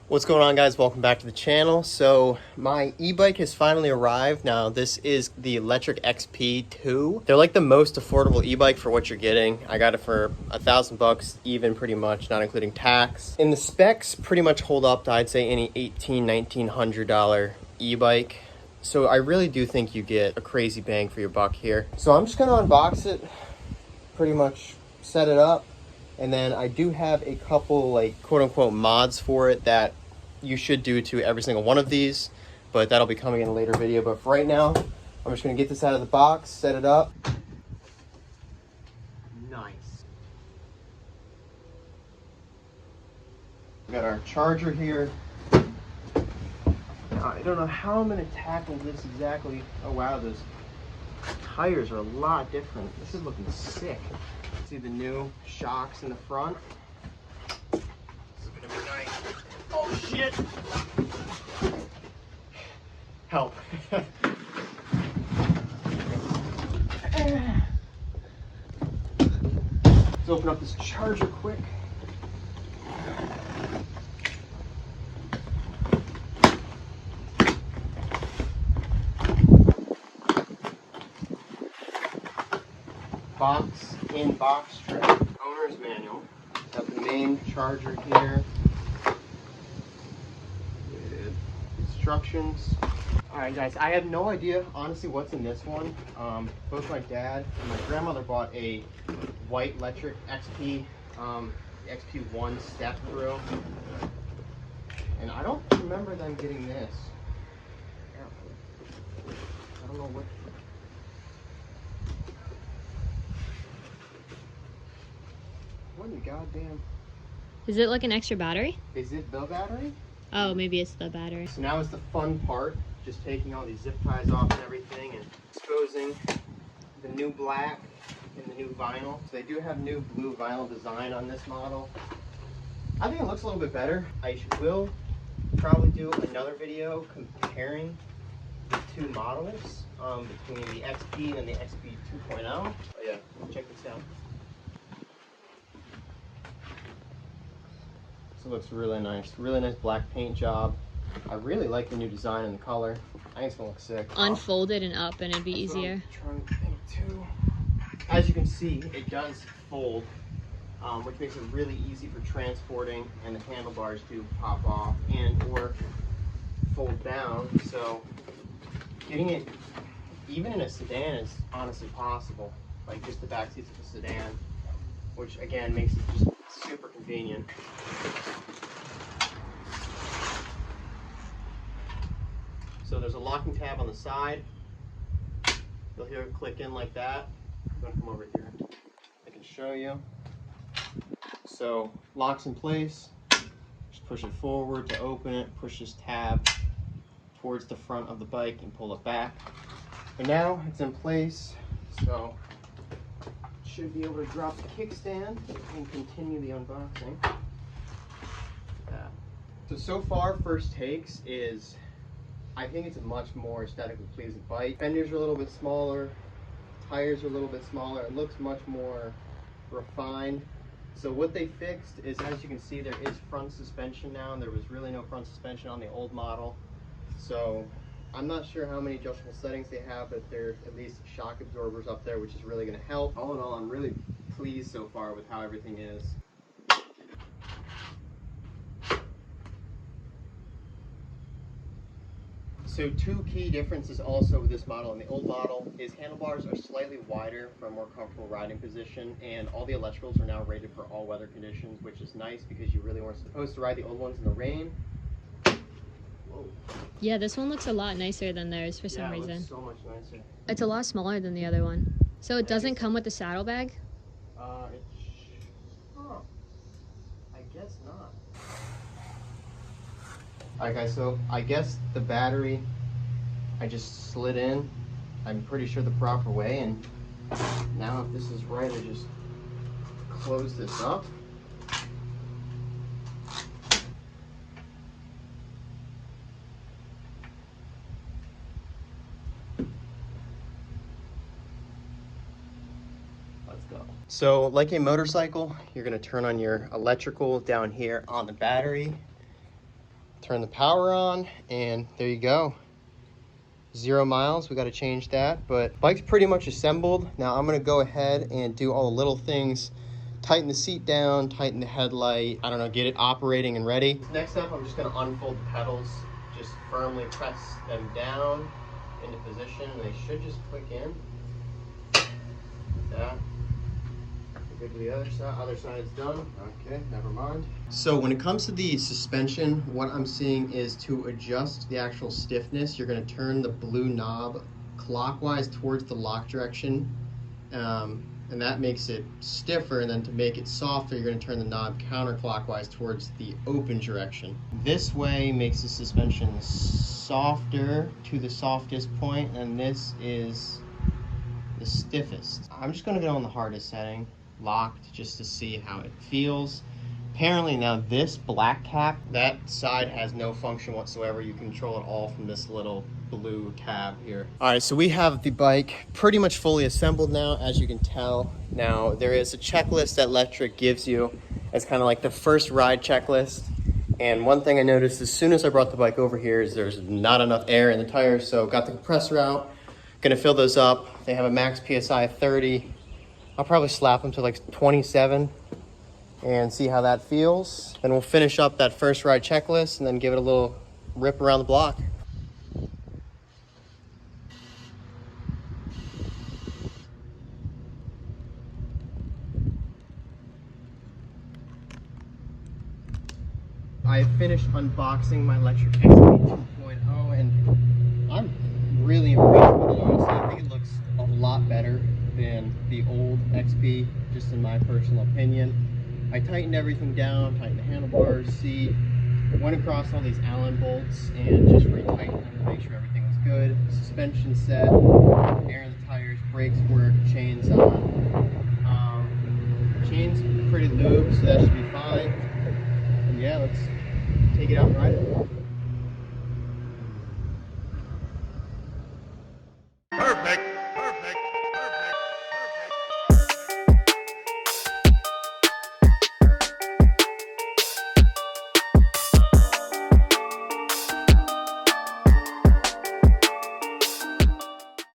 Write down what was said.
What's going on, guys? Welcome back to the channel. So my e-bike has finally arrived. Now this is the Lectric XP2. They're like the most affordable e-bike for what you're getting. I got it for $1,000 even, pretty much, not including tax. And the specs pretty much hold up to, I'd say, any $1,800 e-bike. So I really do think you get a crazy bang for your buck here. So I'm just gonna unbox it, pretty much set it up. And then I do have a couple, like, quote-unquote mods for it that you should do to every single one of these, but that'll be coming in a later video. But for right now, I'm just going to get this out of the box, set it up. Nice. We got our charger here. Now, I don't know how I'm going to tackle this exactly. Oh, wow, those tires are a lot different. This is looking sick. See the new shocks in the front. This is gonna be nice. Oh shit! Help. Let's open up this charger quick. Box in box tray. Owner's manual. Got the main charger here. With instructions. Alright guys, I have no idea honestly what's in this one. Both my dad and my grandmother bought a white Lectric XP, XP1 step through. And I don't remember them getting this. I don't know what. What in the goddamn? Is it like an extra battery? Is it the battery? Oh, maybe it's the battery. So now is the fun part, just taking all these zip ties off and everything and exposing the new black and the new vinyl. So they do have new blue vinyl design on this model. I think it looks a little bit better. I will probably do another video comparing the two models between the XP and the XP 2.0. Oh yeah, check this out. It looks really nice black paint job. I really like the new design and the color. I think it's gonna look sick. Unfold it and up and it'd be easier. Trying to think too. As you can see, it does fold, which makes it really easy for transporting, and the handlebars do pop off and or fold down. So getting it even in a sedan is honestly possible, like just the back seats of a sedan, which again makes it just super convenient. So there's a locking tab on the side. You'll hear it click in like that. I'm gonna come over here. I can show you. So locks in place. Just push it forward to open it. Push this tab towards the front of the bike and pull it back. And now it's in place. So should be able to drop the kickstand and continue the unboxing. So far, first takes is, I think it's a much more aesthetically pleasing bike. Fenders are a little bit smaller, tires are a little bit smaller, it looks much more refined. So what they fixed is, as you can see, there is front suspension now, and there was really no front suspension on the old model. So I'm not sure how many adjustable settings they have, but there's at least shock absorbers up there, which is really going to help. All in all, I'm really pleased so far with how everything is. So two key differences also with this model and the old model is handlebars are slightly wider for a more comfortable riding position, and all the electricals are now rated for all weather conditions, which is nice because you really weren't supposed to ride the old ones in the rain. Whoa. Yeah, this one looks a lot nicer than theirs for some reason. It looks so much nicer. It's a lot smaller than the other one. So it doesn't come with the saddlebag? I guess not. Alright guys, so I guess the battery I just slid in, I'm pretty sure the proper way, and now if this is right, I just close this up. Let's go. So like a motorcycle, you're going to turn on your electrical down here on the battery. turn the power on, and there you go. 0 miles. We got to change that, but bike's pretty much assembled. Now I'm going to go ahead and do all the little things. Tighten the seat down, tighten the headlight, I don't know, get it operating and ready. Next up, I'm just going to unfold the pedals, just firmly press them down into position, and they should just click in. Like that. Good to the other side's done. Okay, never mind. So when it comes to the suspension, what I'm seeing is to adjust the actual stiffness, you're going to turn the blue knob clockwise towards the lock direction, and that makes it stiffer, and then to make it softer, you're going to turn the knob counterclockwise towards the open direction. This way makes the suspension softer to the softest point, and this is the stiffest. I'm just going to go on the hardest setting, locked, just to see how it feels. Apparently now this black cap, that side has no function whatsoever. You control it all from this little blue tab here. All right, so we have the bike pretty much fully assembled now, as you can tell. Now there is a checklist that Lectric gives you as kind of like the first ride checklist. And one thing I noticed as soon as I brought the bike over here is there's not enough air in the tires, so got the compressor out, gonna fill those up. They have a max PSI of 30. I'll probably slap them to like 27 and see how that feels. Then we'll finish up that first ride checklist and then give it a little rip around the block. I finished unboxing my Lectric XP 2.0 and I'm really impressed with it, honestly. I think it looks a lot better than the old XP, just in my personal opinion. I tightened everything down, tightened the handlebars, seat, went across all these Allen bolts and just retightened them to make sure everything was good. Suspension set, air in the tires, brakes work, chains on. Chains pretty lubed, so that should